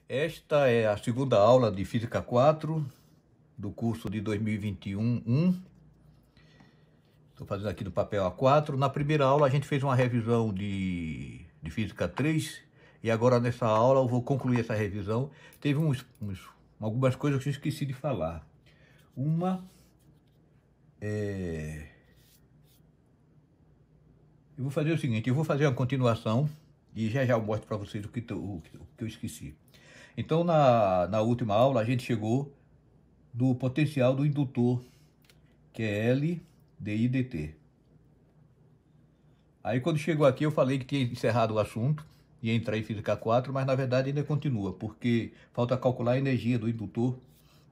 Esta é a segunda aula de Física 4 do curso de 2021-1. Estou fazendo aqui do papel A4. Na primeira aula a gente fez uma revisão de Física 3 e agora nessa aula eu vou concluir essa revisão. Teve algumas coisas que eu esqueci de falar. Eu vou fazer o seguinte, eu vou fazer uma continuação e já eu mostro para vocês o que eu esqueci. Então, na última aula, a gente chegou do potencial do indutor, que é L dI dt. Aí, quando chegou aqui, eu falei que tinha encerrado o assunto, ia entrar em Física 4, mas na verdade ainda continua, porque falta calcular a energia do indutor.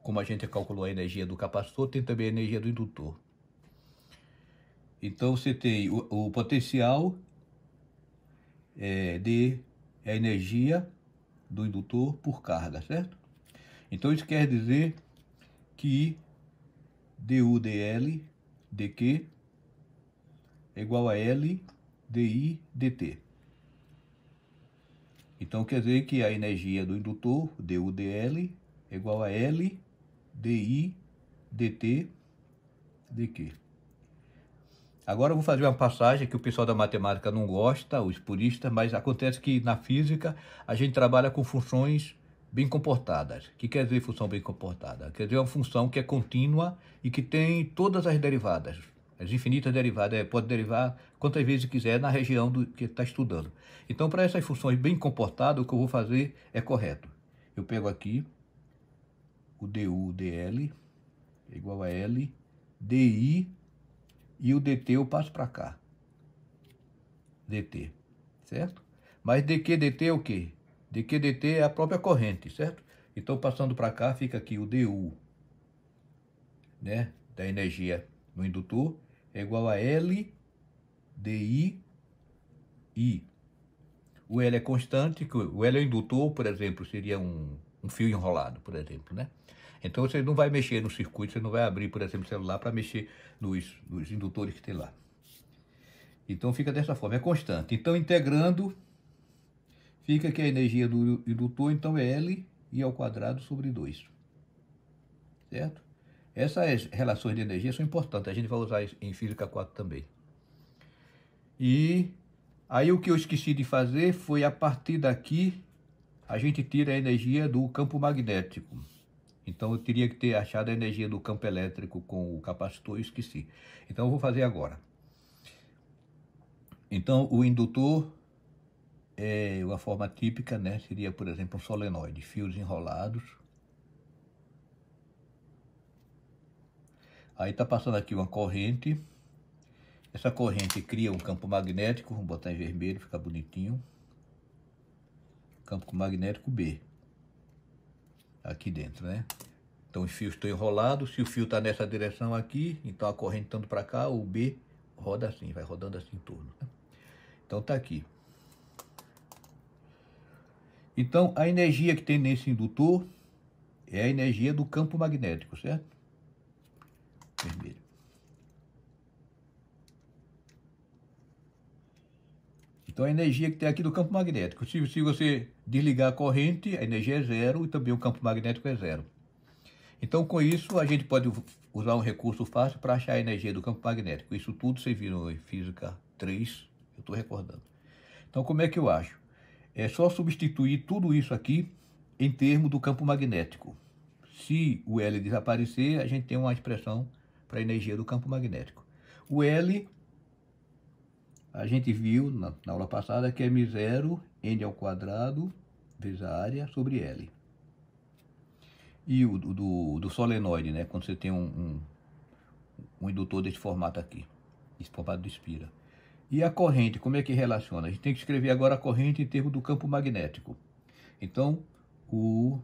Como a gente calculou a energia do capacitor, tem também a energia do indutor. Então, você tem o potencial é a energia do indutor por carga, certo? Então, isso quer dizer que du dL dQ é igual a L dI dt. Então, quer dizer que a energia do indutor, du dL, é igual a L dI dt dQ. Agora eu vou fazer uma passagem que o pessoal da matemática não gosta, os puristas, mas acontece que na física a gente trabalha com funções bem comportadas. O que quer dizer função bem comportada? Quer dizer uma função que é contínua e que tem todas as derivadas, as infinitas derivadas, pode derivar quantas vezes quiser na região do que está estudando. Então, para essas funções bem comportadas, o que eu vou fazer é correto. Eu pego aqui o du dl é igual a L dI e o dt eu passo para cá. dt, certo? Mas dq dt é o quê? dq dt é a própria corrente, certo? Então, passando para cá, fica aqui o du, né, da energia no indutor, é igual a L dI I. O L é constante, o L é o indutor, por exemplo, seria um fio enrolado, por exemplo, né? Então, você não vai mexer no circuito, você não vai abrir, por exemplo, o celular para mexer nos indutores que tem lá. Então, fica dessa forma, é constante. Então, integrando, fica que a energia do indutor, então, é L I ao quadrado sobre 2. Certo? Essas relações de energia são importantes, a gente vai usar em Física 4 também. E aí o que eu esqueci de fazer foi, a partir daqui, a gente tira a energia do campo magnético. Então, eu teria que ter achado a energia do campo elétrico com o capacitor e esqueci. Então, eu vou fazer agora. Então, o indutor, uma forma típica, né, seria, por exemplo, um solenoide, fios enrolados. Aí está passando aqui uma corrente. Essa corrente cria um campo magnético, vamos botar em vermelho, fica bonitinho. Campo magnético B. Aqui dentro, né? Então os fios estão enrolados, se o fio está nessa direção aqui, então a corrente estando para cá, o B roda assim, vai rodando assim em torno. Né? Então tá aqui. Então a energia que tem nesse indutor é a energia do campo magnético, certo? Vermelho. Então a energia que tem aqui do campo magnético, se você desligar a corrente, a energia é zero e também o campo magnético é zero. Então, com isso, a gente pode usar um recurso fácil para achar a energia do campo magnético. Isso tudo vocês viram em Física 3, eu estou recordando. Então, como é que eu acho? É só substituir tudo isso aqui em termos do campo magnético. Se o L desaparecer, a gente tem uma expressão para a energia do campo magnético. O L, a gente viu na aula passada que é μ0, n ao quadrado, vezes a área, sobre L. E o do solenoide, né? Quando você tem um indutor desse formato aqui, esse formato de espira. E a corrente, como é que relaciona? A gente tem que escrever agora a corrente em termos do campo magnético. Então, o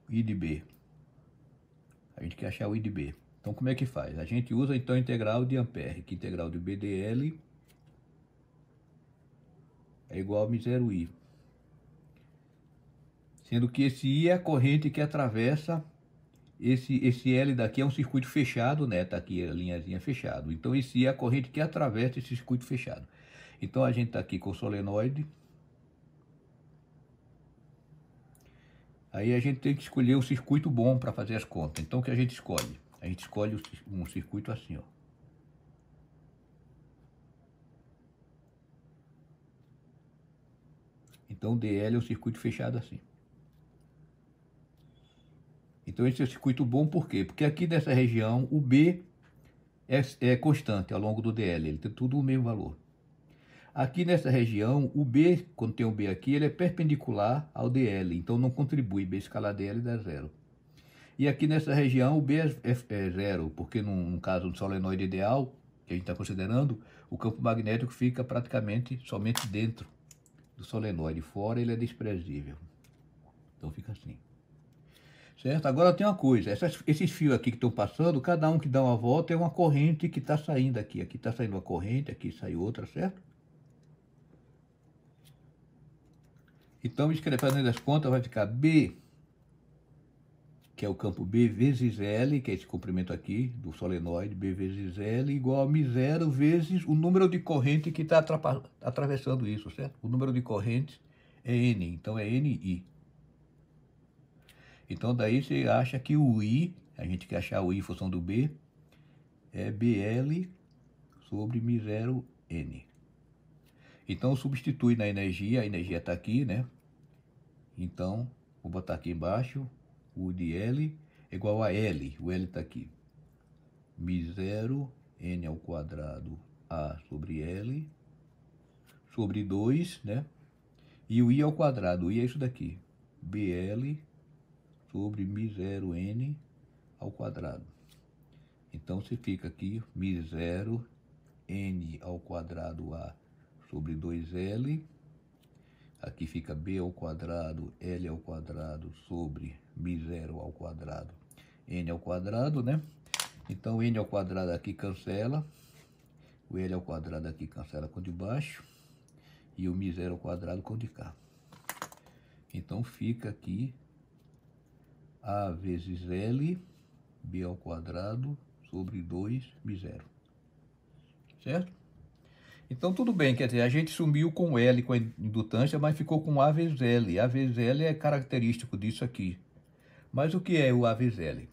I de B. A gente quer achar o I de B. Então, como é que faz? A gente usa, então, a integral de Ampère, que integral de B dl é igual a μ0I. Sendo que esse I é a corrente que atravessa esse L daqui, é um circuito fechado, né? Tá aqui a linhazinha fechado. Então, esse I é a corrente que atravessa esse circuito fechado. Então, a gente tá aqui com o solenoide. Aí a gente tem que escolher um circuito bom para fazer as contas. Então o que a gente escolhe? A gente escolhe um circuito assim, ó. Então o DL é um circuito fechado assim. Então esse é o circuito bom por quê? Porque aqui nessa região o B é constante ao longo do DL, ele tem tudo o mesmo valor. Aqui nessa região, o B, quando tem um B aqui, ele é perpendicular ao DL, então não contribui, B escalar DL dá zero. E aqui nessa região, o B é zero, porque no caso do solenoide ideal, que a gente está considerando, o campo magnético fica praticamente somente dentro do solenoide, fora ele é desprezível. Então fica assim. Certo? Agora tem uma coisa, esses fios aqui que estão passando, cada um que dá uma volta é uma corrente que está saindo aqui. Aqui está saindo uma corrente, aqui sai outra, certo? Então, fazendo as contas, vai ficar B, que é o campo B vezes L, que é esse comprimento aqui do solenoide, B vezes L, igual a μ0 vezes o número de corrente que está atravessando isso, certo? O número de correntes é N, então é NI. Então, daí você acha que o I, a gente quer achar o I em função do B, é BL sobre μ0N. Então, substitui na energia, a energia está aqui, né? Então, vou botar aqui embaixo, U de L é igual a L, o L está aqui. μ0, N ao quadrado, A sobre L, sobre 2, né? E o I ao quadrado, o I é isso daqui, BL sobre μ0N ao quadrado. Então, você fica aqui, μ0, N ao quadrado A sobre 2L, aqui fica B ao quadrado, L ao quadrado sobre μ0 ao quadrado, N ao quadrado, né? Então, N ao quadrado aqui cancela, o L ao quadrado aqui cancela com o de baixo, e o μ0 ao quadrado com o de cá. Então, fica aqui A vezes L, B ao quadrado, sobre 2 μ0. Certo? Então, tudo bem, quer dizer, a gente sumiu com L, com a indutância, mas ficou com A vezes L. A vezes L é característico disso aqui. Mas o que é o A vezes L?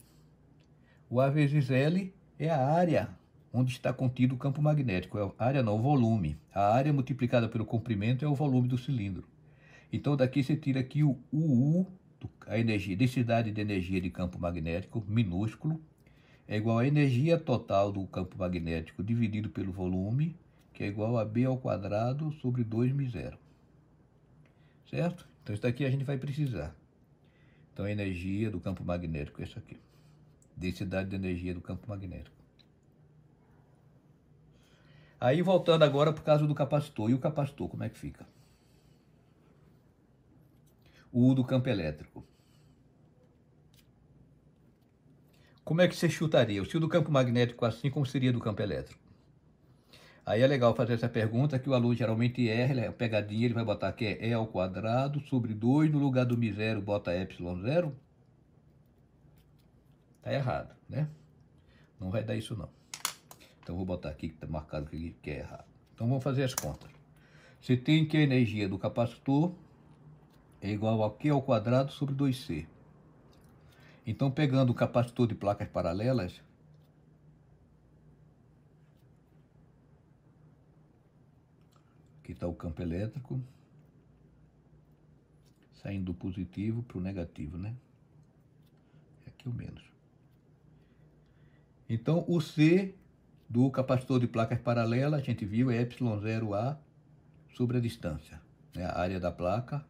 O A vezes L é a área onde está contido o campo magnético. A área não, o volume. A área multiplicada pelo comprimento é o volume do cilindro. Então, daqui você tira aqui o UU, a energia, densidade de energia de campo magnético, minúsculo, é igual à energia total do campo magnético dividido pelo volume, que é igual a B ao quadrado sobre 2μ0. Certo? Então, isso daqui a gente vai precisar. Então, a energia do campo magnético é isso aqui. Densidade de energia do campo magnético. Aí, voltando agora para o caso do capacitor. E o capacitor, como é que fica? O U do campo elétrico. Como é que você chutaria? Se o do campo magnético assim, como seria do campo elétrico? Aí é legal fazer essa pergunta, que o aluno geralmente erra, a pegadinha, ele vai botar que é E ao quadrado sobre 2, no lugar do μ0 bota ε0. Tá errado, né? Não vai dar isso não. Então vou botar aqui que está marcado que é errado. Então vamos fazer as contas. Você tem que a energia do capacitor é igual a Q ao quadrado sobre 2C. Então, pegando o capacitor de placas paralelas, aqui está o campo elétrico, saindo do positivo para o negativo, né? Aqui o menos. Então, o C do capacitor de placas paralelas, a gente viu, é ε0A sobre a distância, né? A área da placa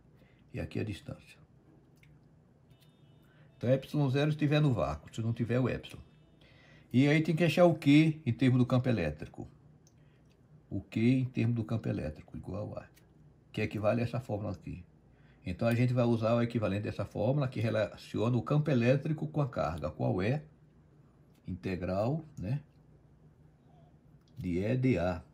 e aqui a distância. Então, ε0 se estiver no vácuo, se não tiver o epsilon. E aí tem que achar o Q em termos do campo elétrico. O Q em termos do campo elétrico, igual a, que equivale a essa fórmula aqui. Então, a gente vai usar o equivalente dessa fórmula que relaciona o campo elétrico com a carga. Qual é? Integral, né? De E dA.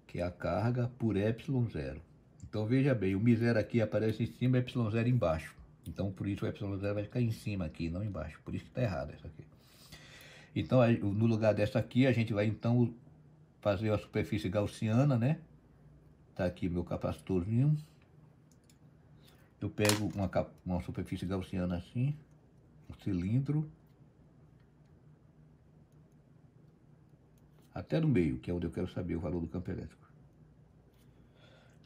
Que é a carga por ε0. Então, veja bem, o μ0 aqui aparece em cima e ε0 embaixo. Então, por isso o ε0 vai ficar em cima aqui, não embaixo. Por isso que está errado essa aqui. Então, no lugar dessa aqui, a gente vai, então, fazer a superfície gaussiana, né? Tá aqui meu capacitorzinho. eu pego uma superfície gaussiana assim, um cilindro, até no meio, que é onde eu quero saber o valor do campo elétrico.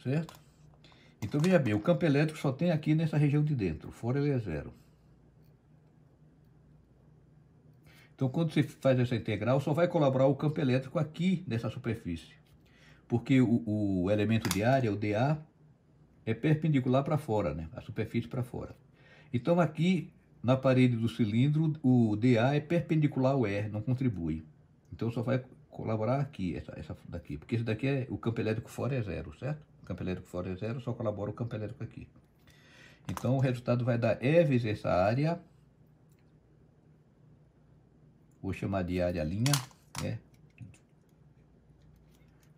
Certo? Então veja bem, o campo elétrico só tem aqui nessa região de dentro, fora ele é zero. Então quando você faz essa integral, só vai colaborar o campo elétrico aqui nessa superfície. Porque o elemento de área, o dA, é perpendicular para fora, né? A superfície para fora. Então aqui na parede do cilindro, o dA é perpendicular ao E, não contribui. Então só vai colaborar aqui, essa daqui. Porque esse daqui o campo elétrico fora é zero, certo? O campo elétrico fora é zero, só colabora o campo elétrico aqui. Então o resultado vai dar E vezes essa área. Vou chamar de área linha, né?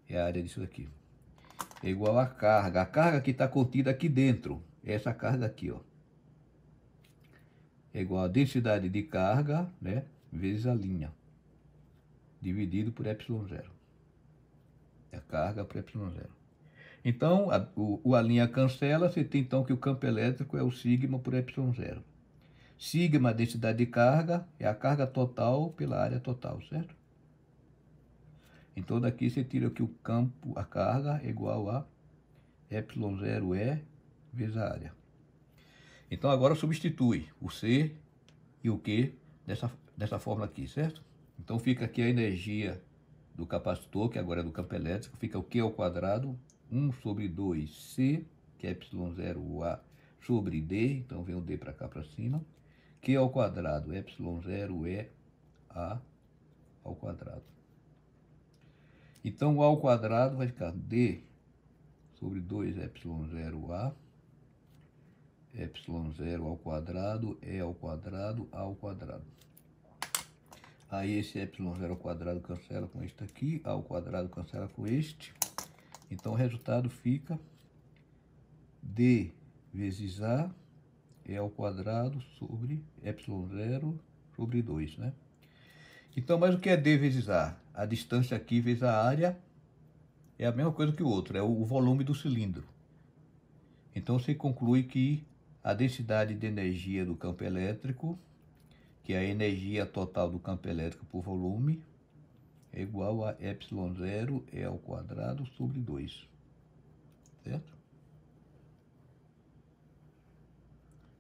É a área disso daqui. É igual a carga. A carga que está contida aqui dentro. É essa carga aqui, ó. É igual a densidade de carga, né? Vezes a linha. Dividido por ε0. É a carga por ε0. Então, a linha cancela, você tem então que o campo elétrico é o sigma por ε0. Sigma, a densidade de carga, é a carga total pela área total, certo? Então daqui você tira que o campo, a carga é igual a ε0E vezes a área. Então agora substitui o C e o Q dessa fórmula aqui, certo? Então fica aqui a energia do capacitor, que agora é do campo elétrico, fica o Q ao quadrado, 1 sobre 2C, que é ε0A sobre D, então vem o D para cá para cima, Q ao quadrado, ε0EA ao quadrado. Então o A ao quadrado vai ficar D sobre 2ε0A, ε0 ao quadrado, E ao quadrado, A ao quadrado. Aí esse ε0 ao quadrado cancela com este aqui, A ao quadrado cancela com este. Então o resultado fica D vezes A, E ao quadrado sobre ε0 sobre 2, né? Então, mas o que é D vezes A? A distância aqui vezes a área é a mesma coisa que o outro, é o volume do cilindro. Então você conclui que a densidade de energia do campo elétrico, que é a energia total do campo elétrico por volume, é igual a ε0 E ao quadrado sobre 2. Certo?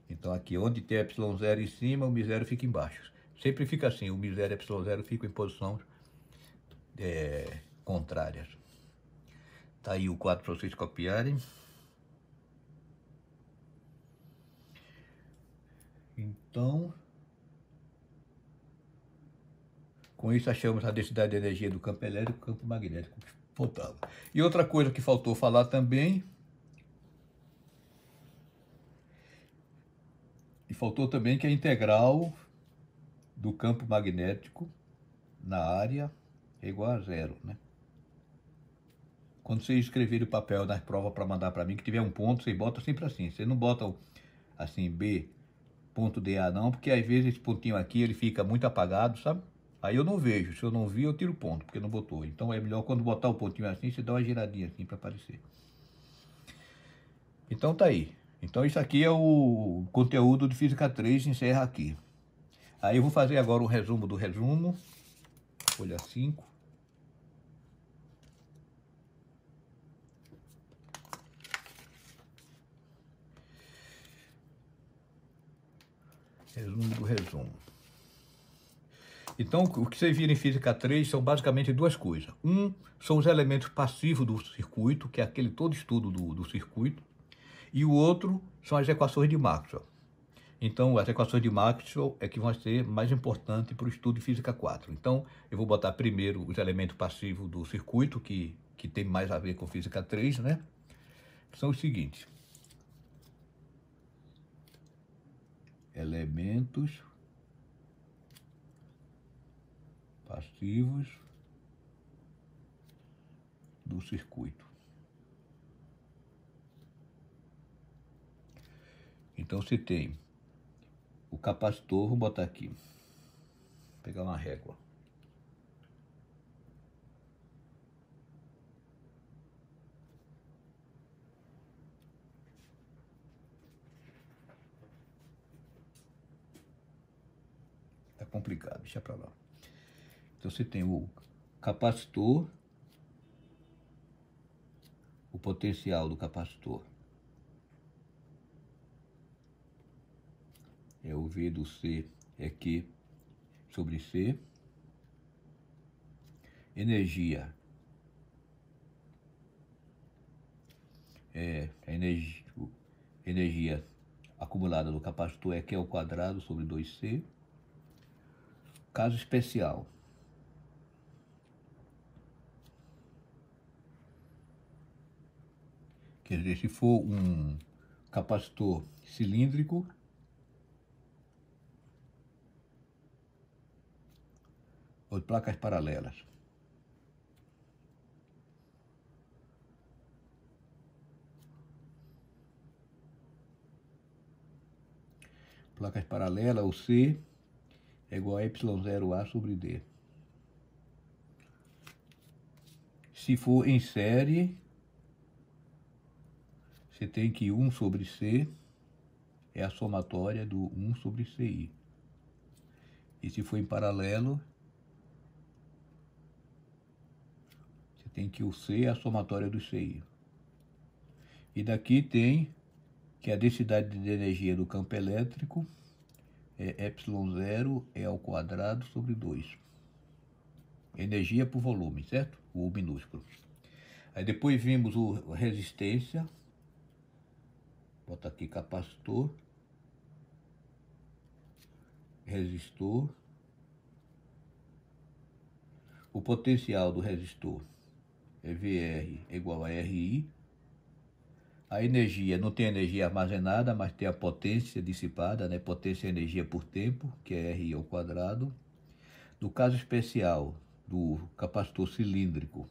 Então aqui onde tem ε0 em cima, o μ0 fica embaixo. Sempre fica assim, o μ0 e ε0 ficam em posição contrárias. Tá aí o quadro para vocês copiarem. Então, com isso achamos a densidade de energia do campo elétrico e do campo magnético que faltava. E outra coisa que faltou falar também, que a integral do campo magnético na área é igual a zero, né? Quando você escrever o papel na prova para mandar para mim, que tiver um ponto, você bota sempre assim. Você não bota assim, B, ponto DA não, porque às vezes esse pontinho aqui, ele fica muito apagado, sabe? Aí eu não vejo. Se eu não vi, eu tiro o ponto, porque não botou. Então é melhor quando botar o pontinho assim, você dá uma giradinha assim para aparecer. Então tá aí. Então isso aqui é o conteúdo de Física 3, encerra aqui. Aí eu vou fazer agora um resumo do resumo. Folha 5. Resumo do resumo. Então, o que vocês viram em Física 3 são basicamente duas coisas. Um, são os elementos passivos do circuito, que é aquele todo estudo do circuito. E o outro são as equações de Maxwell. Então, as equações de Maxwell é que vão ser mais importantes para o estudo de Física 4. Então, eu vou botar primeiro os elementos passivos do circuito, que tem mais a ver com Física 3, né? São os seguintes. Elementos passivos do circuito. Então você tem o capacitor, vou botar aqui, vou pegar uma régua. complicado, deixa para lá. Então você tem o capacitor, o potencial do capacitor é o V do C é Q sobre C. Energia é a energia acumulada do capacitor é Q ao quadrado sobre 2C. Caso especial. Quer dizer, se for um capacitor cilíndrico, ou de placas paralelas. Placas paralelas, o C é igual a Y0A sobre D. Se for em série, você tem que 1 sobre C é a somatória do 1 sobre CI. E se for em paralelo, você tem que o C é a somatória do CI. E daqui tem que a densidade de energia do campo elétrico é ε0 é ao quadrado sobre 2. Energia por volume, certo? O U minúsculo. Aí depois vimos a resistência. Bota aqui capacitor. Resistor. O potencial do resistor é VR igual a RI. A energia, não tem energia armazenada, mas tem a potência dissipada, né? Potência é energia por tempo, que é RI ao quadrado. No caso especial do capacitor cilíndrico,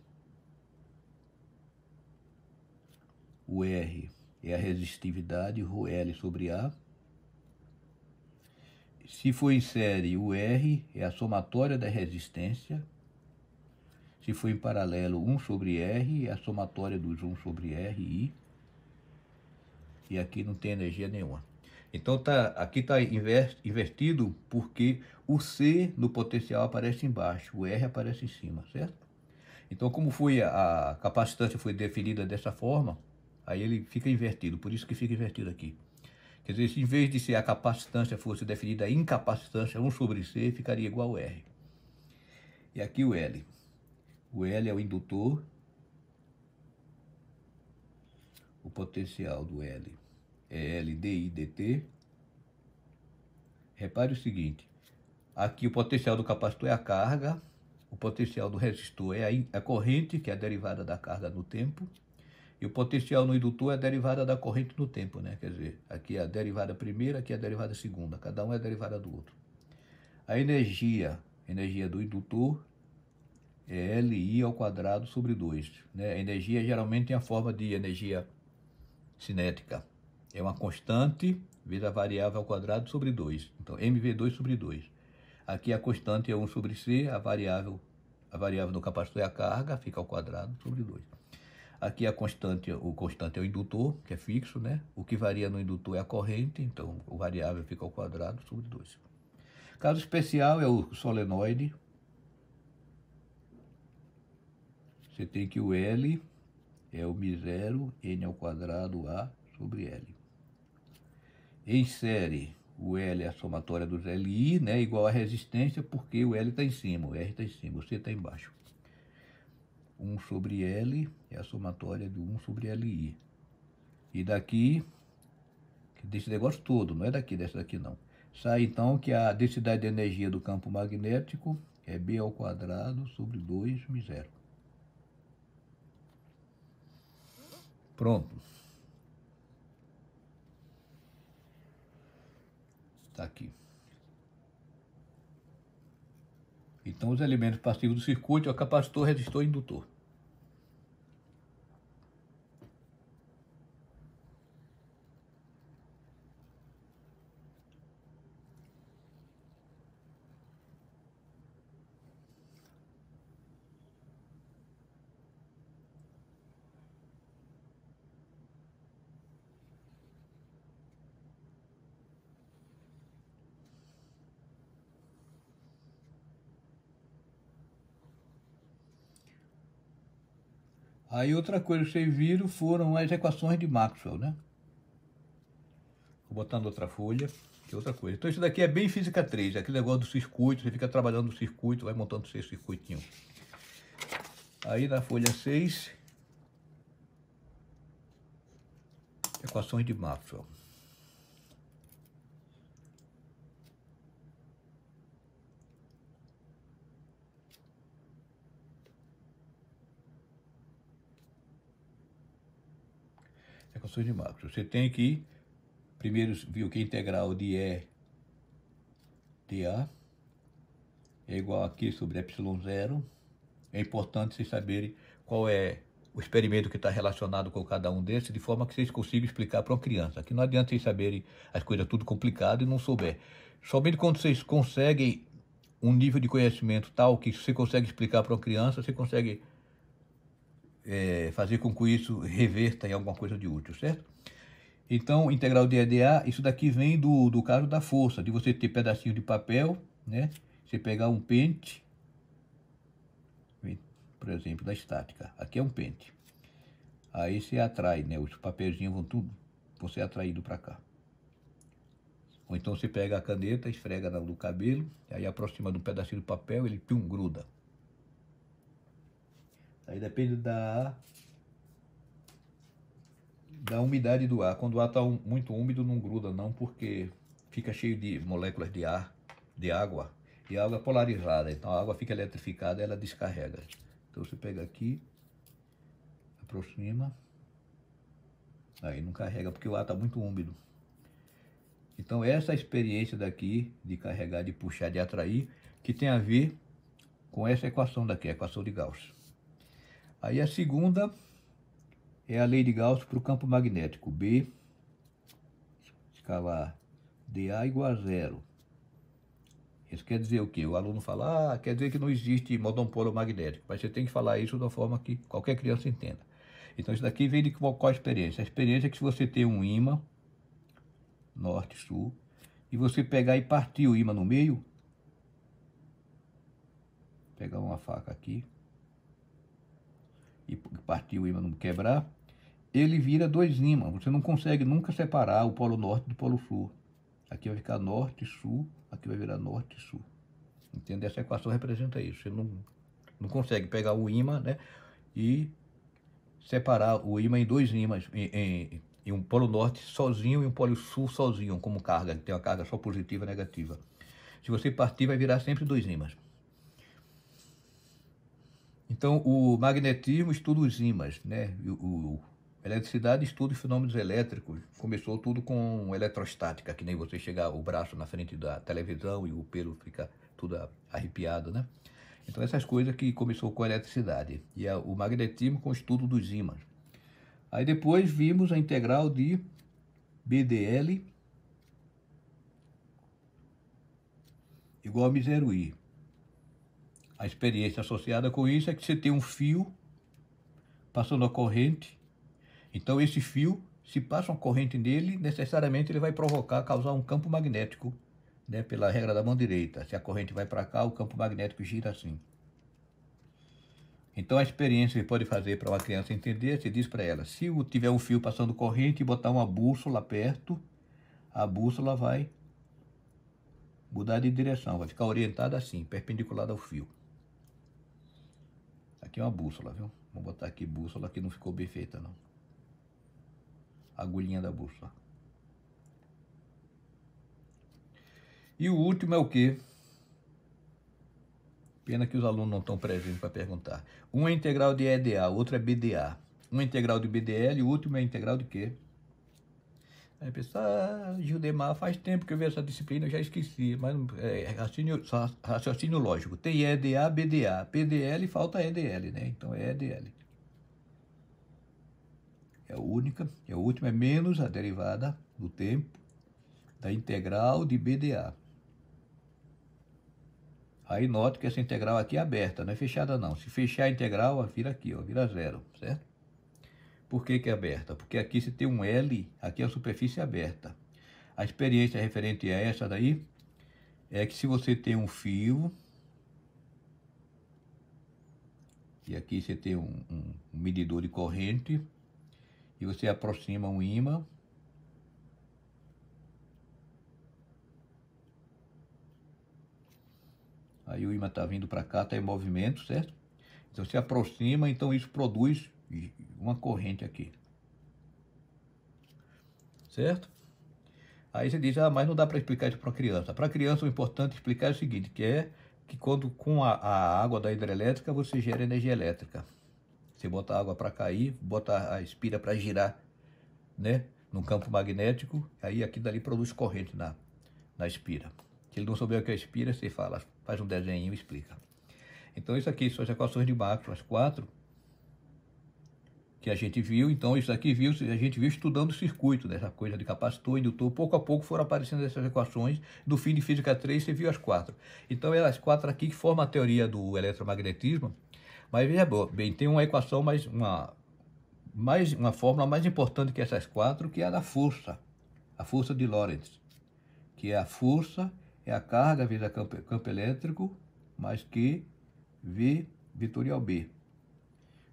o R é a resistividade, ρL sobre A. Se for em série, o R é a somatória da resistência. Se for em paralelo, 1 sobre R é a somatória dos 1 sobre RI. E aqui não tem energia nenhuma. Então aqui está invertido porque o C no potencial aparece embaixo, o R aparece em cima, certo? Então como foi a capacitância foi definida dessa forma, aí ele fica invertido, por isso que fica invertido aqui. Quer dizer, se em vez de ser a capacitância fosse definida a incapacitância 1 sobre C, ficaria igual ao R. E aqui o L. O L é o indutor. O potencial do L é L dI dt. Repare o seguinte, aqui o potencial do capacitor é a carga, o potencial do resistor é a corrente, que é a derivada da carga no tempo, e o potencial no indutor é a derivada da corrente no tempo, né? Quer dizer, aqui é a derivada primeira, aqui é a derivada segunda, cada um é a derivada do outro. A energia do indutor é LI ao quadrado sobre 2. Né? A energia geralmente tem a forma de energia cinética. É uma constante vezes a variável ao quadrado sobre 2. Então, mv2 sobre 2. Aqui a constante é 1 sobre C, a variável do capacitor é a carga, fica ao quadrado sobre 2. Aqui o constante é o indutor, que é fixo, né? O que varia no indutor é a corrente, então o variável fica ao quadrado sobre 2. Caso especial é o solenoide. Você tem que o L é o μ0 N ao quadrado A sobre L. Em série, o L é a somatória dos LI, né, igual a resistência, porque o L está em cima, o R está em cima, o C está embaixo. 1 sobre L é a somatória do 1 sobre LI. E daqui, desse negócio todo, não é dessa daqui não. Sai então que a densidade de energia do campo magnético é B ao quadrado sobre 2 μ0. Pronto. Está aqui. Então, os elementos passivos do circuito é o capacitor, resistor e indutor. Aí outra coisa que vocês viram foram as equações de Maxwell, né? Vou botando outra folha, que é outra coisa. Então isso daqui é bem física 3, aquele negócio do circuito, você fica trabalhando no circuito, vai montando seu circuitinho. Aí na folha 6, equações de Maxwell. Equações de Maxwell. Você tem que, primeiro viu que a integral de E dA é igual aqui sobre ε0. É importante vocês saberem qual é o experimento que está relacionado com cada um desses, de forma que vocês consigam explicar para uma criança. Que não adianta vocês saberem as coisas tudo complicado e não souber. Somente quando vocês conseguem um nível de conhecimento tal que você consegue explicar para uma criança, você consegue fazer com que isso reverta em alguma coisa de útil, certo? Então, integral de EDA, isso daqui vem do caso da força, de você ter pedacinho de papel, né? Você pegar um pente, por exemplo, da estática. Aqui é um pente. Aí você atrai, né? Os papelzinhos vão tudo, você é atraído para cá. Ou então você pega a caneta, esfrega no cabelo, aí aproxima de um pedacinho de papel, ele pum, gruda. Aí depende da umidade do ar. Quando o ar está muito úmido, não gruda não, porque fica cheio de moléculas de ar, de água. E a água é polarizada, então a água fica eletrificada, ela descarrega. Então você pega aqui, aproxima, aí não carrega porque o ar está muito úmido. Então essa experiência daqui, de carregar, de puxar, de atrair, que tem a ver com essa equação daqui, a equação de Gauss. Aí a segunda é a lei de Gauss para o campo magnético. B, escalar dA igual a zero. Isso quer dizer o quê? O aluno fala, quer dizer que não existe monopólio magnético. Mas você tem que falar isso de uma forma que qualquer criança entenda. Então isso daqui vem de qual a experiência? A experiência é que se você tem um ímã, norte-sul, e você pegar e partir o ímã no meio, pegar uma faca aqui, e partir o ímã, não quebrar, ele vira dois ímãs. Você não consegue nunca separar o polo norte do polo sul. Aqui vai ficar norte, sul, aqui vai virar norte e sul. Entende? Essa equação representa isso. Você não consegue pegar o ímã, né, e separar o ímã em dois ímãs, em um polo norte sozinho e um polo sul sozinho, como carga, que tem uma carga só positiva e negativa. Se você partir, vai virar sempre dois ímãs. Então, o magnetismo estuda os ímãs, né? A eletricidade estuda os fenômenos elétricos. Começou tudo com eletrostática, que nem você chegar o braço na frente da televisão e o pelo fica tudo arrepiado, né? Então, essas coisas que começou com a eletricidade. E o magnetismo com o estudo dos ímãs. Aí depois vimos a integral de BDL igual a μ0i. A experiência associada com isso é que você tem um fio passando a corrente. Então esse fio, se passa uma corrente nele, necessariamente ele vai causar um campo magnético, né, pela regra da mão direita. Se a corrente vai para cá, o campo magnético gira assim. Então a experiência que pode fazer para uma criança entender, você diz para ela, se tiver um fio passando corrente e botar uma bússola perto, a bússola vai mudar de direção, vai ficar orientada assim, perpendicular ao fio. Aqui é uma bússola, viu? Vou botar aqui bússola, que não ficou bem feita, não. Agulhinha da bússola. E o último é o quê? Pena que os alunos não estão presentes para perguntar. Um é integral de EDA, o outro é BDA. Um é integral de BDL e o último é integral de quê? Aí pensa, Gildemar, faz tempo que eu vi essa disciplina, eu já esqueci, mas raciocínio lógico. Tem EDA, BDA, PDL, falta EDL, né? Então é EDL. É a única, e a última é menos a derivada do tempo da integral de BDA. Aí note que essa integral aqui é aberta, não é fechada não. Se fechar a integral, vira aqui, ó, vira zero, certo? Por que é aberta? Porque aqui se tem um L, aqui a superfície é aberta. A experiência referente a essa daí é que se você tem um fio, e aqui você tem um medidor de corrente e você aproxima um ímã. Aí o ímã está vindo para cá, está em movimento, certo? Então você aproxima, então isso produz uma corrente aqui. Certo? Aí você diz, mas não dá para explicar isso para criança. Para criança o importante explicar é o seguinte, que é que quando com a água da hidrelétrica você gera energia elétrica. Você bota a água para cair, bota a espira para girar, né, no campo magnético, aí aqui dali produz corrente na espira. Se ele não souber o que é espira, você fala, faz um desenho e explica. Então isso aqui são as equações de Maxwell, as 4, que a gente viu. Então isso aqui a gente viu estudando o circuito, dessa coisa de capacitor, indutor. Pouco a pouco foram aparecendo essas equações. No fim de Física 3 você viu as 4. Então é as 4 aqui que formam a teoria do eletromagnetismo. Mas veja bem, tem uma equação, uma fórmula mais importante que essas 4, que é a da força. A força de Lorentz. Que é a força, é a carga vezes o campo elétrico, mais Q, V, vetorial B.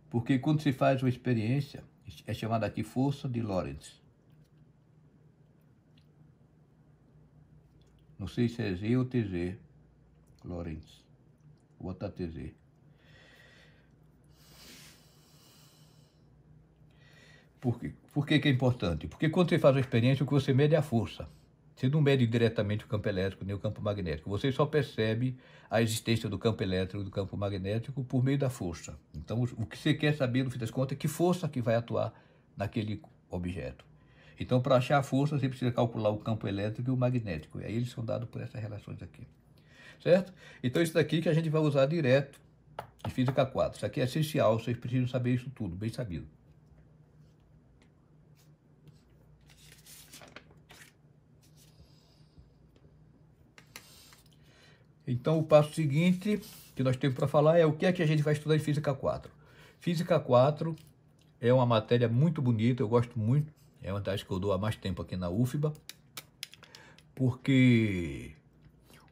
Porque quando se faz uma experiência, é chamada aqui força de Lorentz. Não sei se é Z ou TZ, Lorentz. Vou botar TZ. Por quê? Por que que é importante? Porque quando você faz uma experiência, o que você mede é a força. Você não mede diretamente o campo elétrico nem o campo magnético. Você só percebe a existência do campo elétrico e do campo magnético por meio da força. Então, o que você quer saber, no fim das contas, é que força que vai atuar naquele objeto. Então, para achar a força, você precisa calcular o campo elétrico e o magnético. E aí eles são dados por essas relações aqui. Certo? Então, isso daqui que a gente vai usar direto em Física 4. Isso aqui é essencial, vocês precisam saber isso tudo, bem sabido. Então, o passo seguinte que nós temos para falar é o que é que a gente vai estudar em Física 4. Física 4 é uma matéria muito bonita, eu gosto muito. É uma das que eu dou há mais tempo aqui na UFBA. Porque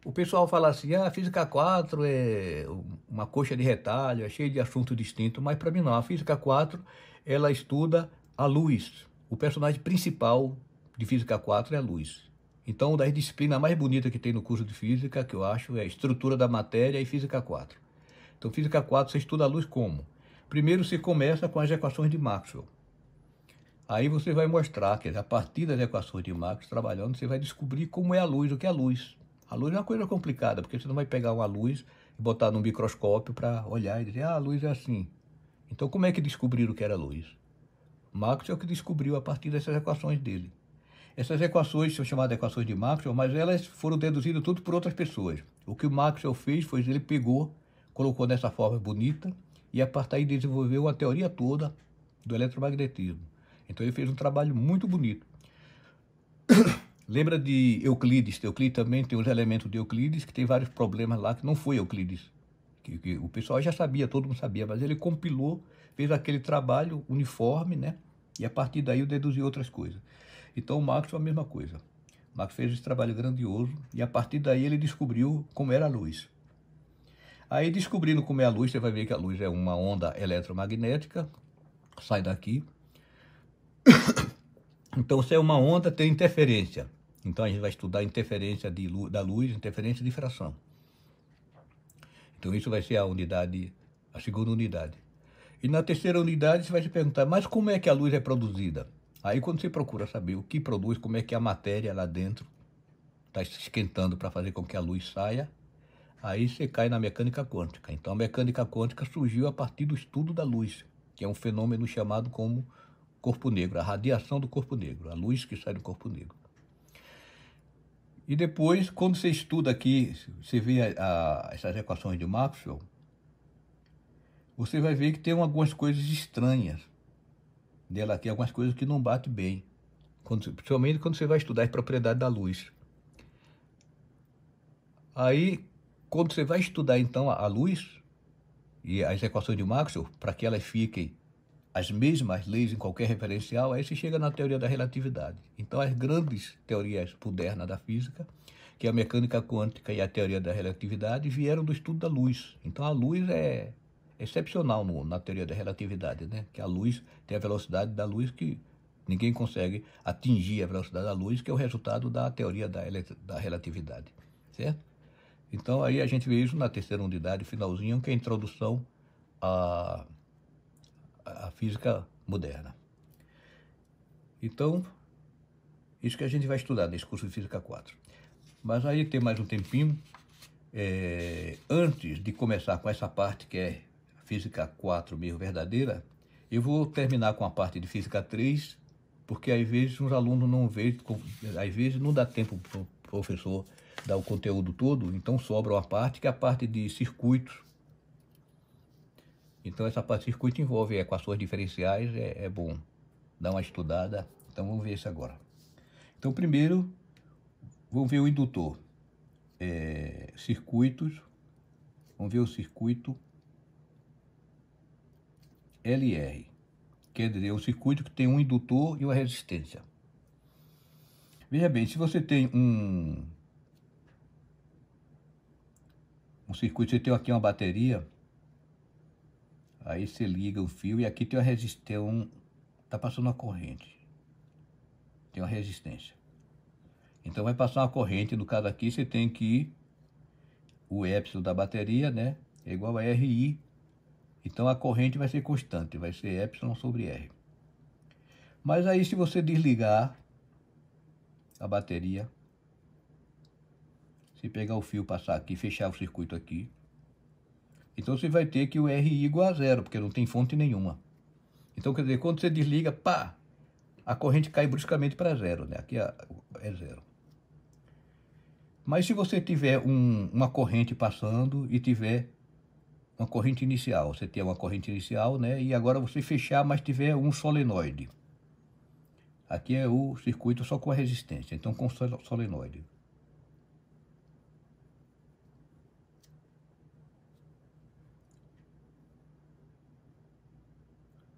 o pessoal fala assim, Física 4 é uma coxa de retalho, é cheio de assunto distinto. Mas para mim não, a Física 4, ela estuda a luz. O personagem principal de Física 4 é a luz. Então, uma das disciplinas mais bonitas que tem no curso de Física, que eu acho, é a estrutura da matéria e Física 4. Então, Física 4, você estuda a luz como? Primeiro, você começa com as equações de Maxwell. Aí você vai mostrar que a partir das equações de Maxwell, trabalhando, você vai descobrir como é a luz, o que é a luz. A luz é uma coisa complicada, porque você não vai pegar uma luz e botar num microscópio para olhar e dizer, a luz é assim. Então, como é que descobriram o que era luz? Maxwell é o que descobriu a partir dessas equações dele. Essas equações são chamadas equações de Maxwell, mas elas foram deduzidas tudo por outras pessoas. O que o Maxwell fez foi, ele pegou, colocou dessa forma bonita, e a partir daí desenvolveu uma teoria toda do eletromagnetismo. Então ele fez um trabalho muito bonito. Lembra de Euclides? Euclides também tem os elementos de Euclides, que tem vários problemas lá, que não foi Euclides. Que o pessoal já sabia, todo mundo sabia, mas ele compilou, fez aquele trabalho uniforme, né? E a partir daí eu deduzi outras coisas. Então o Maxwell é a mesma coisa. O Maxwell fez esse trabalho grandioso e a partir daí ele descobriu como era a luz. Aí descobrindo como é a luz, você vai ver que a luz é uma onda eletromagnética, sai daqui. Então se é uma onda, tem interferência. Então a gente vai estudar a interferência da luz, interferência de difração. Então isso vai ser a unidade, a segunda unidade. E na terceira unidade você vai se perguntar, mas como é que a luz é produzida? Aí quando você procura saber o que produz, como é que a matéria lá dentro está se esquentando para fazer com que a luz saia, aí você cai na mecânica quântica. Então a mecânica quântica surgiu a partir do estudo da luz, que é um fenômeno chamado como corpo negro, a radiação do corpo negro, a luz que sai do corpo negro. E depois, quando você estuda aqui, você vê essas equações de Maxwell, você vai ver que tem algumas coisas estranhas dela aqui, algumas coisas que não batem bem, principalmente quando você vai estudar as propriedades da luz. Aí, quando você vai estudar então a luz e as equações de Maxwell, para que elas fiquem as mesmas leis em qualquer referencial, aí você chega na teoria da relatividade. Então, as grandes teorias modernas da física, que é a mecânica quântica e a teoria da relatividade, vieram do estudo da luz. Então, a luz é excepcional na teoria da relatividade, né? Que a luz tem a velocidade da luz que ninguém consegue atingir a velocidade da luz, que é o resultado da teoria da relatividade, certo? Então, aí a gente vê isso na terceira unidade, finalzinho, que é a introdução à física moderna. Então, isso que a gente vai estudar nesse curso de Física 4. Mas aí tem mais um tempinho. Antes de começar com essa parte que é Física 4 mesmo verdadeira, eu vou terminar com a parte de Física 3, porque às vezes os alunos não veem, às vezes não dá tempo para o professor dar o conteúdo todo, então sobra uma parte que é a parte de circuitos. Então essa parte de circuito envolve equações diferenciais, é bom dar uma estudada. Então vamos ver isso agora. Então primeiro, vamos ver o indutor. Circuitos, vamos ver o circuito LR, quer dizer, um circuito que tem um indutor e uma resistência. Veja bem, se você tem um circuito, você tem aqui uma bateria, aí você liga o fio e aqui tem uma resistência, está passando uma corrente, tem uma resistência. Então vai passar uma corrente, no caso aqui você tem que o epsilon da bateria, né, é igual a RI. Então a corrente vai ser constante, vai ser epsilon sobre R. Mas aí se você desligar a bateria, se pegar o fio, passar aqui, fechar o circuito aqui, então você vai ter que o RI igual a zero, porque não tem fonte nenhuma. Então quer dizer, quando você desliga, pá, a corrente cai bruscamente para zero, né? Aqui é zero. Mas se você tiver uma corrente passando e tiver uma corrente inicial, você tem uma corrente inicial, né? E agora você fechar, mas tiver um solenoide. Aqui é o circuito só com a resistência, então com solenoide.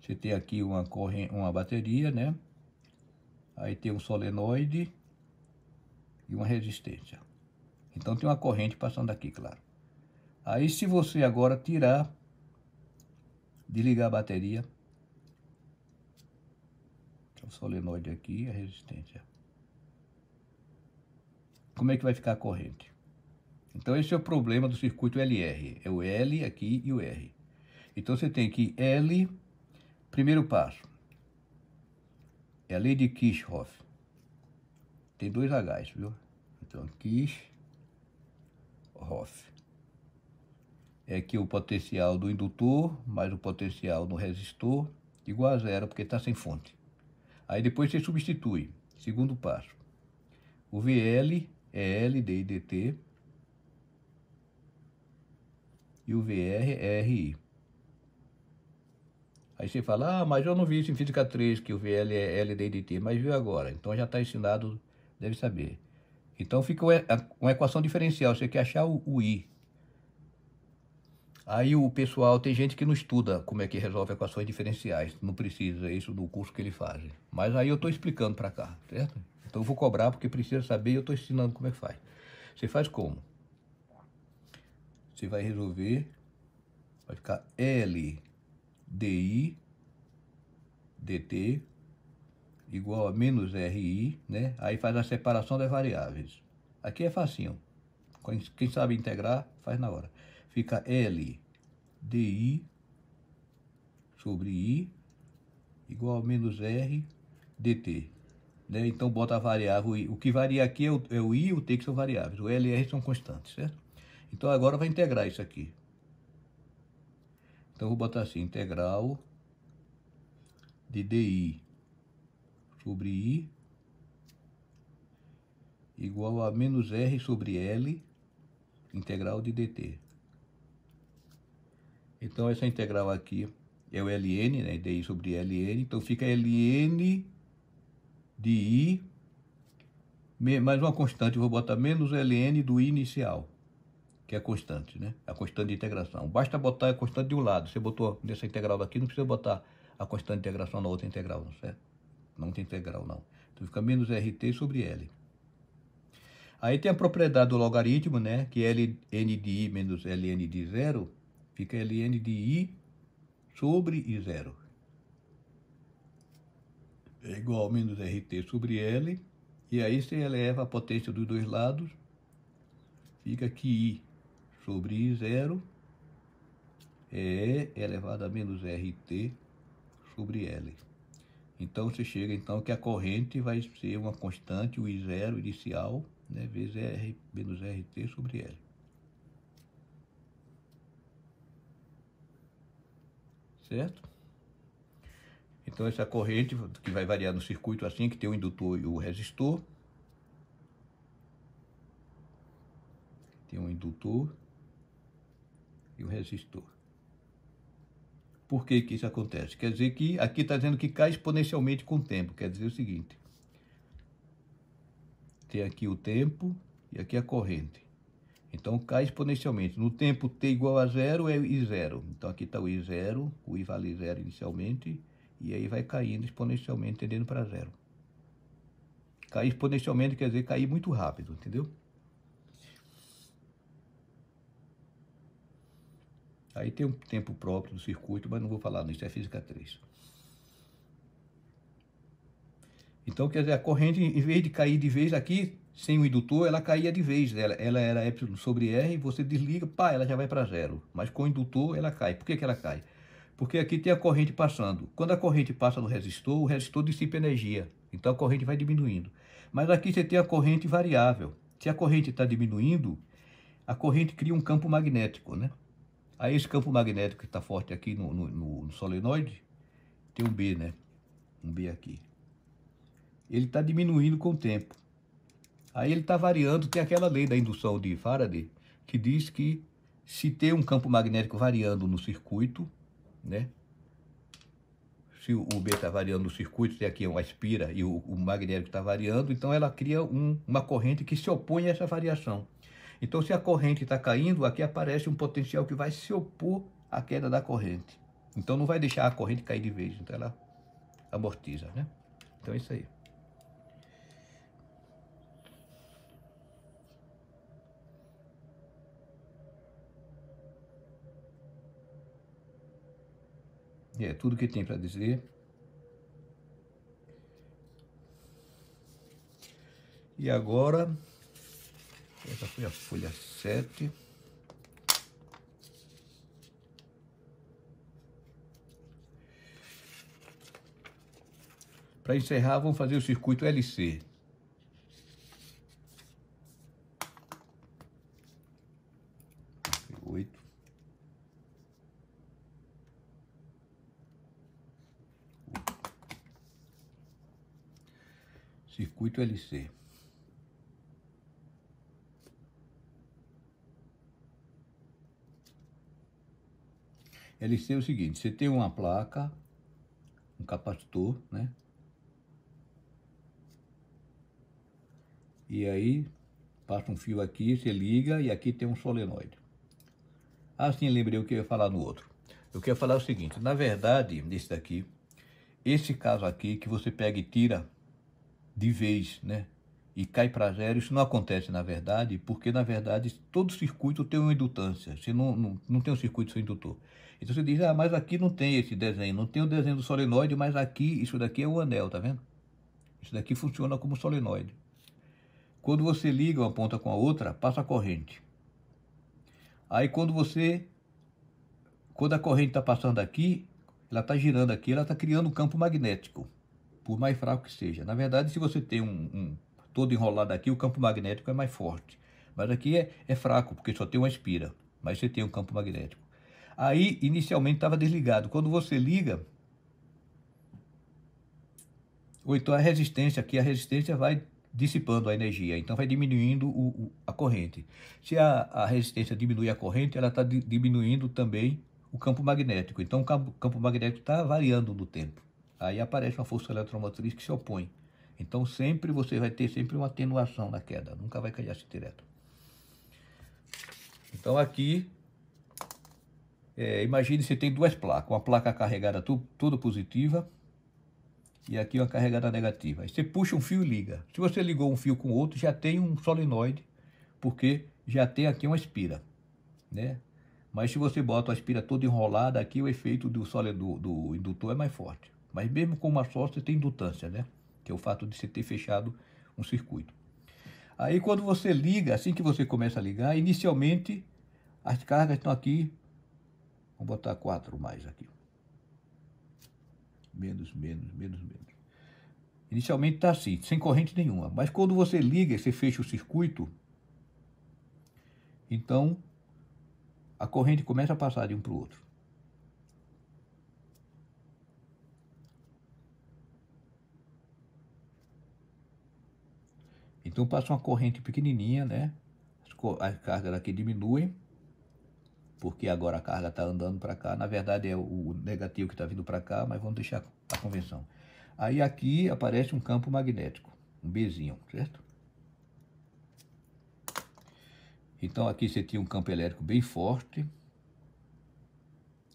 Você tem aqui uma bateria, né? Aí tem um solenoide e uma resistência. Então tem uma corrente passando aqui, claro. Aí se você agora desligar a bateria, o solenoide aqui, a resistência. Como é que vai ficar a corrente? Então esse é o problema do circuito LR. É o L aqui e o R. Então você tem que L, primeiro passo, é a lei de Kirchhoff. Tem dois H's, viu? Então Kirchhoff. É que o potencial do indutor mais o potencial do resistor igual a zero, porque está sem fonte. Aí depois você substitui. Segundo passo. O VL é L, D e DT. E o VR é RI. Aí você fala, mas eu não vi isso em Física 3, que o VL é L, D e DT. Mas viu agora. Então já está ensinado, deve saber. Então fica uma equação diferencial. Você quer achar o I. Aí o pessoal, tem gente que não estuda como é que resolve equações diferenciais, não precisa isso do curso que ele faz. Mas aí eu estou explicando para cá, certo? Então eu vou cobrar porque precisa saber e eu estou ensinando como é que faz. Você faz como? Você vai resolver, vai ficar L DI DT igual a menos RI, né? Aí faz a separação das variáveis. Aqui é facinho. Quem sabe integrar, faz na hora. Fica L DI sobre I igual a menos R DT. Né? Então bota a variável I. O que varia aqui é o I e o T, que são variáveis. O L e R são constantes, certo? Então agora vai integrar isso aqui. Então vou botar assim, integral de DI sobre I igual a menos R sobre L, integral de DT. Então essa integral aqui é o ln, né, DI sobre ln, então fica ln de I, mais uma constante, eu vou botar menos ln do I inicial, que é a constante, né, a constante de integração. Basta botar a constante de um lado, você botou nessa integral daqui, não precisa botar a constante de integração na outra integral, não, certo? Não tem integral, não. Então fica menos RT sobre L. Aí tem a propriedade do logaritmo, né, que ln de I menos ln de zero Fica ln de I sobre I0. É igual a menos RT sobre L. E aí você eleva a potência dos dois lados. Fica que I sobre I0 é elevado a menos RT sobre L. Então você chega então que a corrente vai ser uma constante, o I0 inicial, né, vezes R menos RT sobre L. Certo? Então essa corrente que vai variar no circuito assim, que tem o indutor e o resistor. Tem um indutor e o resistor. Por que que isso acontece? Quer dizer que aqui está dizendo que cai exponencialmente com o tempo. Quer dizer o seguinte. Tem aqui o tempo e aqui a corrente. Então cai exponencialmente. No tempo t igual a zero é I0. Então aqui está o I0, o I vale zero inicialmente, e aí vai caindo exponencialmente, tendendo para zero. Cair exponencialmente quer dizer cair muito rápido, entendeu? Aí tem um tempo próprio do circuito, mas não vou falar nisso, é física 3. Então, quer dizer, a corrente, em vez de cair de vez aqui, sem o indutor, ela caía de vez. Ela era epsilon sobre R, você desliga, pá, ela já vai para zero. Mas com o indutor, ela cai. Por que que ela cai? Porque aqui tem a corrente passando. Quando a corrente passa no resistor, o resistor dissipa energia. Então, a corrente vai diminuindo. Mas aqui você tem a corrente variável. Se a corrente está diminuindo, a corrente cria um campo magnético, né? Aí esse campo magnético que está forte aqui no solenoide, tem um B, né? Um B aqui. Ele está diminuindo com o tempo. Aí ele está variando, tem aquela lei da indução de Faraday, que diz que se tem um campo magnético variando no circuito, né? Se o B está variando no circuito, tem aqui uma espira e o magnético está variando, então ela cria uma corrente que se opõe a essa variação. Então, se a corrente está caindo, aqui aparece um potencial que vai se opor à queda da corrente. Então, não vai deixar a corrente cair de vez, então ela amortiza, né? Então, é isso aí. E é tudo que tem para dizer. E agora, essa foi a folha 7. Para encerrar, vamos fazer o circuito LC. Circuito LC. LC é o seguinte, você tem uma placa, um capacitor, né? E aí, passa um fio aqui, você liga e aqui tem um solenoide. Assim, lembrei o que eu ia falar no outro. Eu quero falar o seguinte, na verdade, nesse daqui, esse caso aqui que você pega e tira de vez, né? E cai para zero, isso não acontece na verdade, porque na verdade todo circuito tem uma indutância, você não tem um circuito sem indutor. Então você diz, ah, mas aqui não tem esse desenho, não tem o desenho do solenoide, mas aqui, isso daqui é um anel, tá vendo? Isso daqui funciona como solenoide. Quando você liga uma ponta com a outra, passa a corrente. Aí quando a corrente está passando aqui, ela está girando aqui, ela está criando um campo magnético, por mais fraco que seja. Na verdade, se você tem todo enrolado aqui, o campo magnético é mais forte. Mas aqui é fraco, porque só tem uma espira, mas você tem um campo magnético. Aí, inicialmente, estava desligado. Quando você liga, ou então a resistência aqui, a resistência vai dissipando a energia, então vai diminuindo a corrente. Se a resistência diminui a corrente, ela está diminuindo também o campo magnético. Então o campo magnético está variando no tempo. Aí aparece uma força eletromotriz que se opõe. Então sempre você vai ter sempre uma atenuação na queda, nunca vai cair assim direto. Então aqui, imagine se tem duas placas, uma placa carregada toda positiva, e aqui uma carregada negativa. Aí você puxa um fio e liga. Se você ligou um fio com o outro, já tem um solenoide, porque já tem aqui uma espira, né? Mas se você bota a aspira toda enrolada aqui, o efeito do indutor é mais forte. Mas mesmo com uma só, você tem indutância, né? Que é o fato de você ter fechado um circuito. Aí quando você liga, assim que você começa a ligar, inicialmente as cargas estão aqui. Vamos botar 4 mais aqui. Menos. Inicialmente está assim, sem corrente nenhuma. Mas quando você liga e você fecha o circuito, então a corrente começa a passar de um para o outro. Então passa uma corrente pequenininha, né? As cargas aqui diminuem, porque agora a carga está andando para cá. Na verdade é o negativo que está vindo para cá, mas vamos deixar a convenção. Aí aqui aparece um campo magnético, um Bzinho, certo? Então aqui você tinha um campo elétrico bem forte.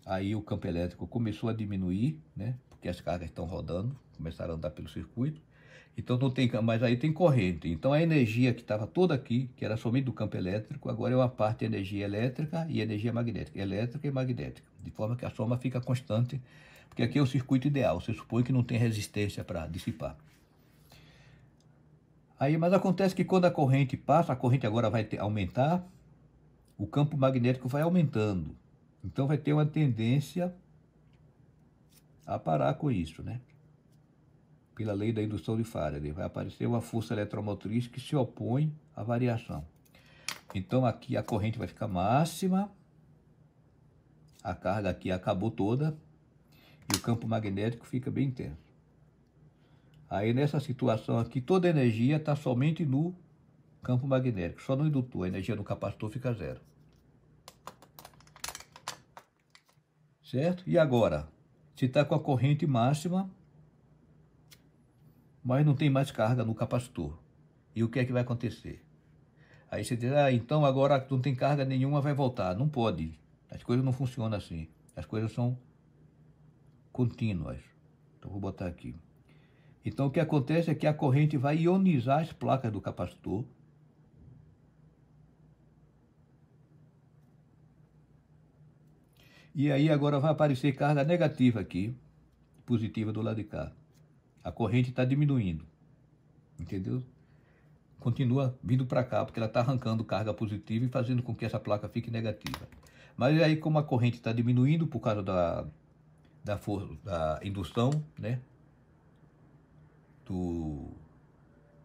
Aí o campo elétrico começou a diminuir, né? Porque as cargas estão rodando, começaram a andar pelo circuito. Então não tem, mas aí tem corrente. Então a energia que estava toda aqui, que era somente do campo elétrico, agora é uma parte de energia elétrica e energia magnética, elétrica e magnética, de forma que a soma fica constante, porque aqui é o circuito ideal. Você supõe que não tem resistência para dissipar. Aí, mas acontece que quando a corrente passa, a corrente agora vai aumentar, o campo magnético vai aumentando. Então vai ter uma tendência a parar com isso, né? Pela lei da indução de Faraday, vai aparecer uma força eletromotriz que se opõe à variação. Então aqui a corrente vai ficar máxima, a carga aqui acabou toda e o campo magnético fica bem intenso. Aí nessa situação aqui, toda a energia está somente no campo magnético, só no indutor, a energia do capacitor fica zero. Certo? E agora, se está com a corrente máxima, mas não tem mais carga no capacitor. E o que é que vai acontecer? Aí você diz, então agora não tem carga nenhuma, vai voltar. Não pode. As coisas não funcionam assim. As coisas são contínuas. Então vou botar aqui. Então o que acontece é que a corrente vai ionizar as placas do capacitor. E aí agora vai aparecer carga negativa aqui, positiva do lado de cá. A corrente está diminuindo, entendeu? Continua vindo para cá, porque ela está arrancando carga positiva e fazendo com que essa placa fique negativa. Mas aí como a corrente está diminuindo por causa da indução, né?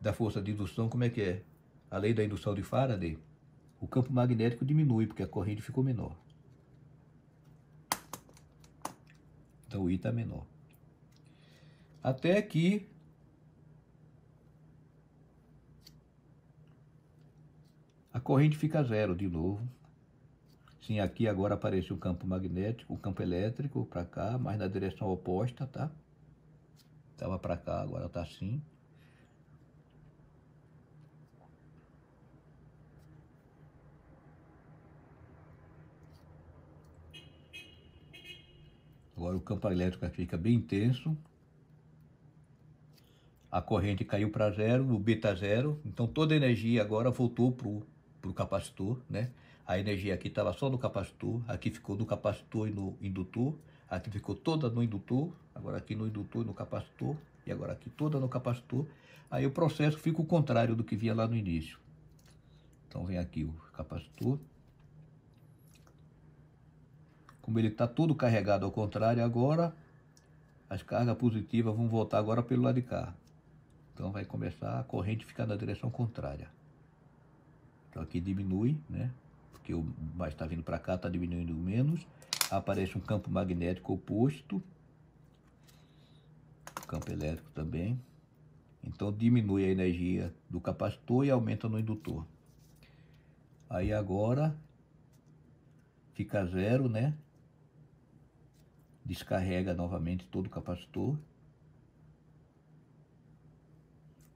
Da força de indução, como é que é? A lei da indução de Faraday, o campo magnético diminui, porque a corrente ficou menor. Então o I está menor. Até que a corrente fica zero de novo. Sim, aqui agora apareceu o campo magnético, o campo elétrico para cá, mas na direção oposta, tá? Estava para cá, agora está assim. Agora o campo elétrico aqui fica bem intenso. A corrente caiu para zero, o B está zero. Então toda a energia agora voltou para o capacitor, né? A energia aqui estava só no capacitor, aqui ficou no capacitor e no indutor. Aqui ficou toda no indutor, agora aqui no indutor e no capacitor. E agora aqui toda no capacitor. Aí o processo fica o contrário do que vinha lá no início. Então vem aqui o capacitor. Como ele está todo carregado ao contrário agora, as cargas positivas vão voltar agora pelo lado de cá. Então vai começar a corrente ficar na direção contrária. Então aqui diminui, né? Porque o mais está vindo para cá, está diminuindo menos. Aparece um campo magnético oposto. Campo elétrico também. Então diminui a energia do capacitor e aumenta no indutor. Aí agora fica zero, né? Descarrega novamente todo o capacitor.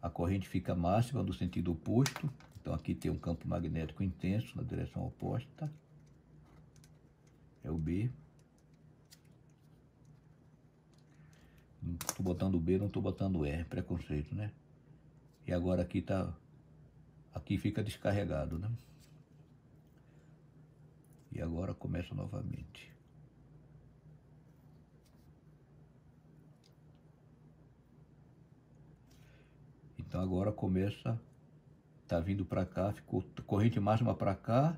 A corrente fica máxima no sentido oposto. Então aqui tem um campo magnético intenso na direção oposta. É o B. Não estou botando B, não estou botando E, preconceito, né? E agora aqui tá, aqui fica descarregado, né? E agora começa novamente. Então agora começa, tá vindo para cá, ficou corrente máxima para cá.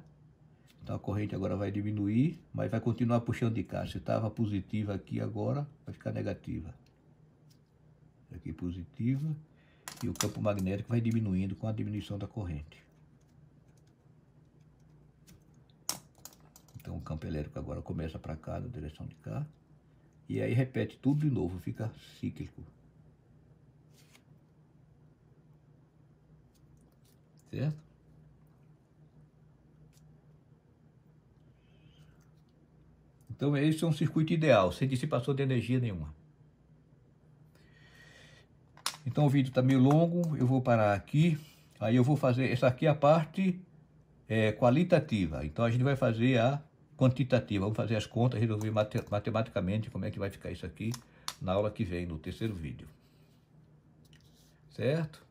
Então a corrente agora vai diminuir, mas vai continuar puxando de cá. Se estava positiva aqui agora, vai ficar negativa. Aqui positiva. E o campo magnético vai diminuindo com a diminuição da corrente. Então o campo elétrico agora começa para cá, na direção de cá. E aí repete tudo de novo, fica cíclico. Certo? Então esse é um circuito ideal, sem dissipação de energia nenhuma. Então o vídeo está meio longo, eu vou parar aqui. Aí eu vou fazer, essa aqui é a parte qualitativa. Então a gente vai fazer a quantitativa, vamos fazer as contas, resolver matematicamente como é que vai ficar isso aqui na aula que vem, no terceiro vídeo. Certo?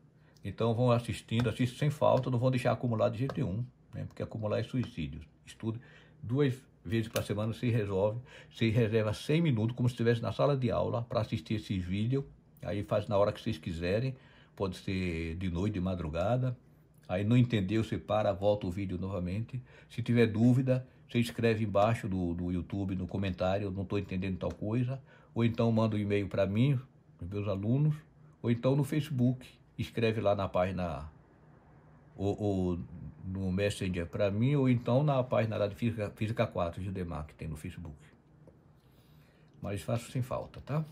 Então vão assistindo, assistam sem falta, não vão deixar acumular de jeito nenhum, né? Porque acumular é suicídio. Estude 2 vezes por semana, se resolve, se reserva 100 minutos, como se estivesse na sala de aula, para assistir esses vídeos. Aí faz na hora que vocês quiserem, pode ser de noite, de madrugada. Aí não entendeu, você para, volta o vídeo novamente. Se tiver dúvida, você escreve embaixo do YouTube, no comentário, não estou entendendo tal coisa. Ou então manda um e-mail para mim, para meus alunos. Ou então no Facebook, escreve lá na página, ou no Messenger para mim, ou então na página lá de Física 4, Gildemar, que tem no Facebook. Mas faço sem falta, tá?